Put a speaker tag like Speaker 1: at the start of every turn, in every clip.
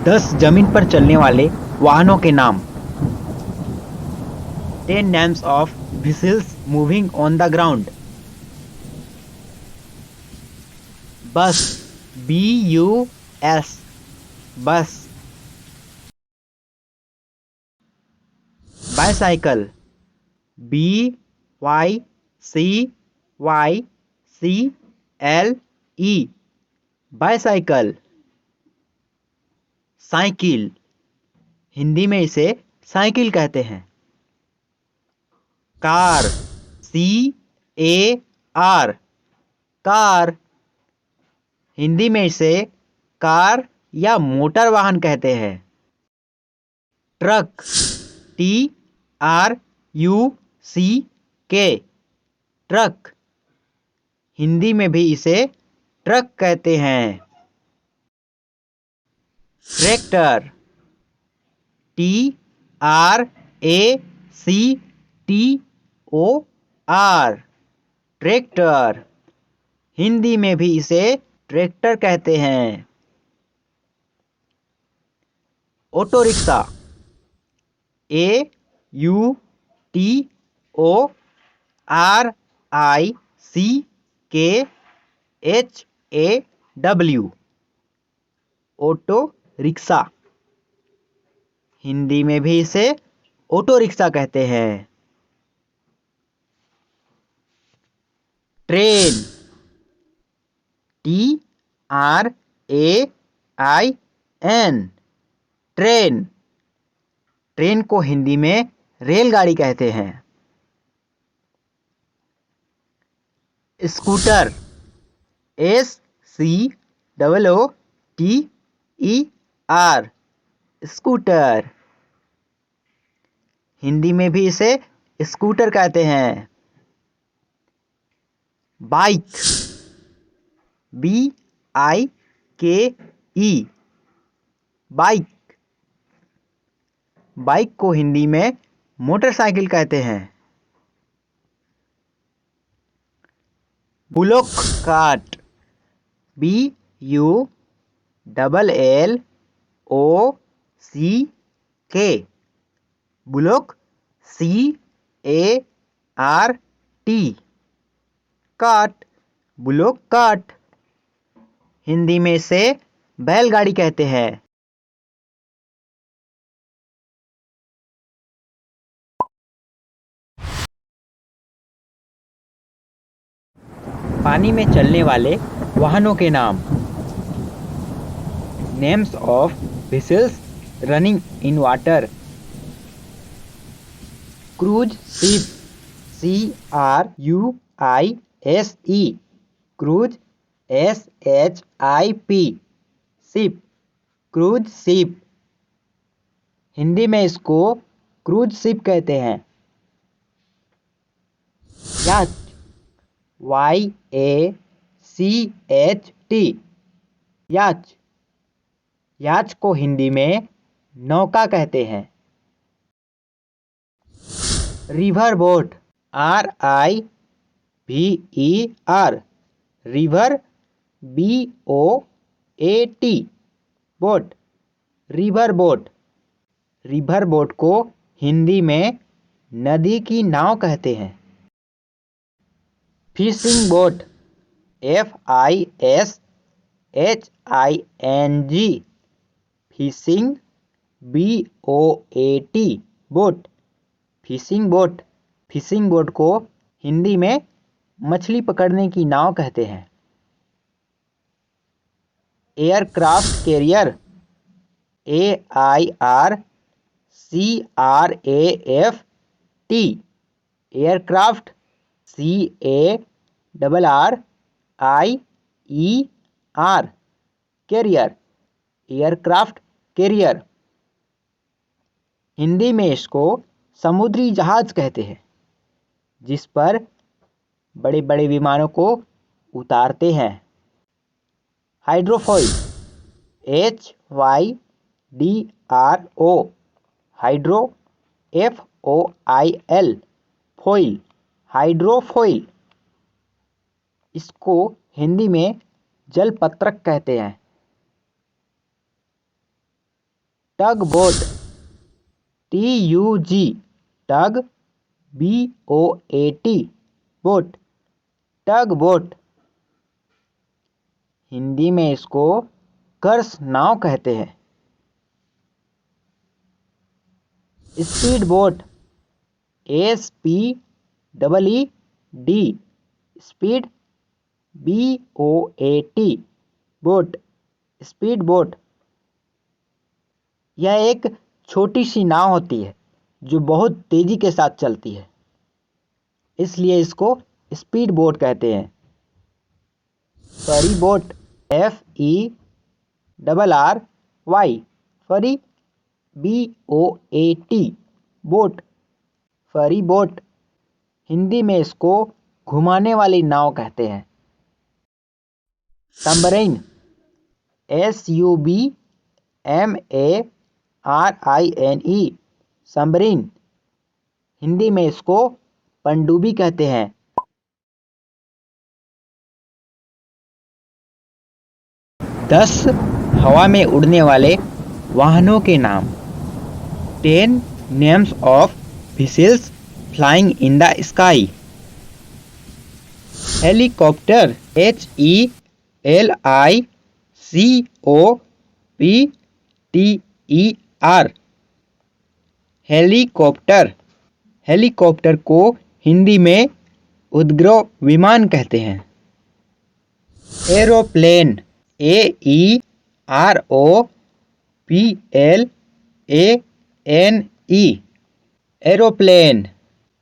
Speaker 1: 10 जमीन पर चलने वाले वाहनों के नाम। 10 names of vessels moving on the ground. Bus, B-U-S, bus. Bicycle, B-Y-C-Y-C-L-E, bicycle. Cycle, Hindi में इसे साइकिल कहते हैं। कार, C-A-R, कार, हिंदी में इसे कार या मोटर वाहन कहते हैं। ट्रक, T-R-U-C-K, ट्रक, हिंदी में भी इसे ट्रक कहते हैं। ट्रैक्टर, T-R-A-C-T-O-R, ट्रैक्टर, हिंदी में भी इसे ट्रैक्टर कहते हैं। Auto rickshaw, A-U-T-O-R-I-C-K-H-A-W, auto rickshaw, Hindi में भी इसे ऑटो रिक्शा कहते हैं। ट्रेन, T-R-A-I-N, ट्रेन, ट्रेन को हिंदी में रेलगाड़ी कहते हैं। स्कूटर, S-C-O-O-T-E-R, स्कूटर, हिंदी में भी इसे स्कूटर कहते हैं। बाइक, B-I-K-E, बाइक, बाइक को हिंदी में मोटरसाइकिल कहते हैं। Bullock cart, B-U-L-L-O-C-K, bullock, C-A-R-T, cart, bullock cart, Hindi में इसे बैलगाड़ी कहते हैं। पानी में चलने वाले वाहनों के नाम। Names of vessels running in water. Cruise ship, C-R-U-I-S-E, cruise, S-H-I-P, ship, cruise ship, Hindi में इसको क्रूज शिप कहते हैं। याच, Y-A-C-H-T, याच, याच को हिंदी में नौका कहते हैं। River boat, R-I-V-E-R, river, B-O-A-T, boat, river boat, river boat को हिंदी में नदी की नाव कहते हैं। Fishing boat, F-I-S-H-I-N-G, fishing, B-O-A-T, boat, fishing boat, fishing boat को हिंदी में मछली पकड़ने की नाव कहते हैं। Aircraft carrier, A-I-R-C-R-A-F-T, aircraft, C-A-R-R-I-E-R, carrier, aircraft carrier, Hindi में इसको समुद्री जहाज कहते हैं, जिस पर बड़े बड़े विमानों को उतारते हैं। हाइड्रोफोइल, H-Y-D-R-O, हाइड्रो, F-O-I-L, फोइल, हाइड्रोफोइल, इसको हिंदी में जलपत्रक कहते हैं। टग बोट, TUG, टग, BOAT, बोट, टग बोट। हिंदी में इसको कर्स नाव कहते हैं। Speed boat, SPEED, speed, BOAT, boat, speed boat. यह एक छोटी सी नाव होती है जो बहुत तेजी के साथ चलती है, इसलिए इसको स्पीड बोट कहते हैं। फरी बोट, FERRY, फरी, BOAT, बोट, फरी बोट। हिंदी में इसको घुमाने वाली नाव कहते हैं। Submarine, SUBMARINE, submarine. हिंदी में इसको पनडुब्बी कहते हैं। 10 हवा में उड़ने वाले वाहनों के नाम। 10 names of vehicles flying in the sky. Helicopter, HELICOPTER, helicopter. Helicopter को हिंदी में उपग्रह विमान कहते हैं। Aeroplane, AEROPLANE, aeroplane.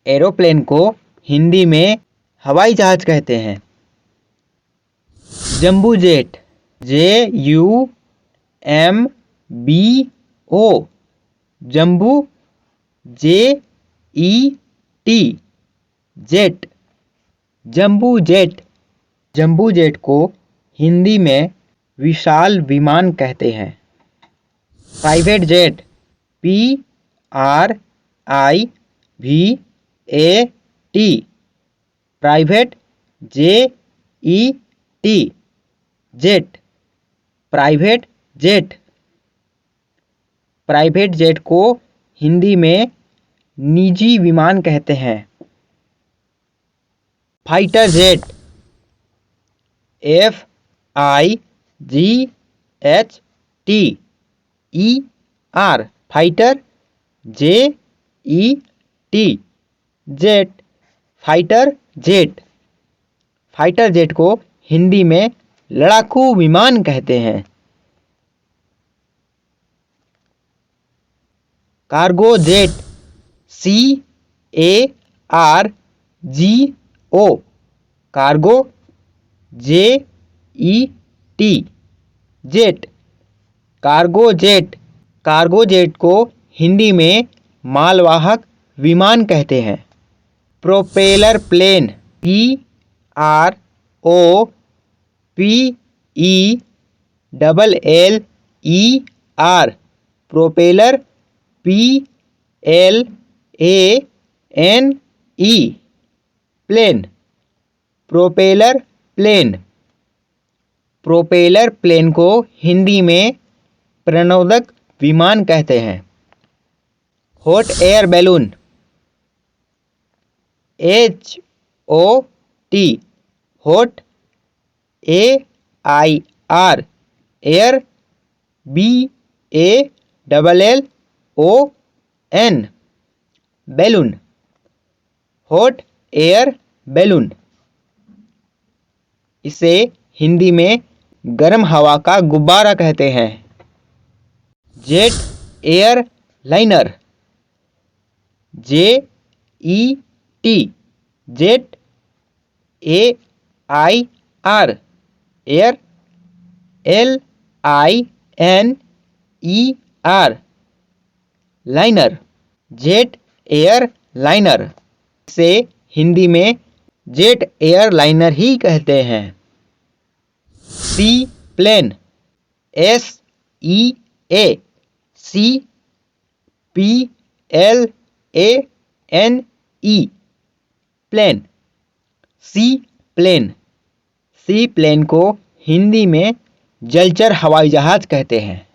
Speaker 1: एरोप्लेन को हिंदी में हवाई जहाज कहते हैं। जंबू jet, JUMBO, जंबू, JET, jet, जंबू jet. जंबू jet को हिंदी में विशाल विमान कहते हैं। Private jet, PRIVAT, private, JET, jet, private jet. Private jet को हिंदी में निजी विमान कहते हैं। Fighter jet, FIGHTER, fighter, JET, jet, fighter jet. Fighter jet को हिंदी में लड़ाकू विमान कहते हैं। Cargo jet, CARGO, cargo, JET, jet, cargo jet. Cargo jet को हिंदी में मालवाहक विमान कहते हैं। Propeller plane, PROPELLER, propeller, PLANE, plane, propeller plane. Propeller plane को हिंदी में प्रणोदक विमान कहते हैं। Hot air balloon, HOT, hot, AIR, air, BALLON, balloon, hot air balloon. इसे हिंदी में गर्म हवा का गुब्बारा कहते हैं। Jet air liner, JET, jet, AIR, air, LINER, liner, jet air liner. इसे हिंदी में जेट एयर लाइनर ही कहते हैं। Seaplane, SEAPLANE, plane, seaplane. Seaplane को हिंदी में जलचर हवाई जहाज कहते हैं।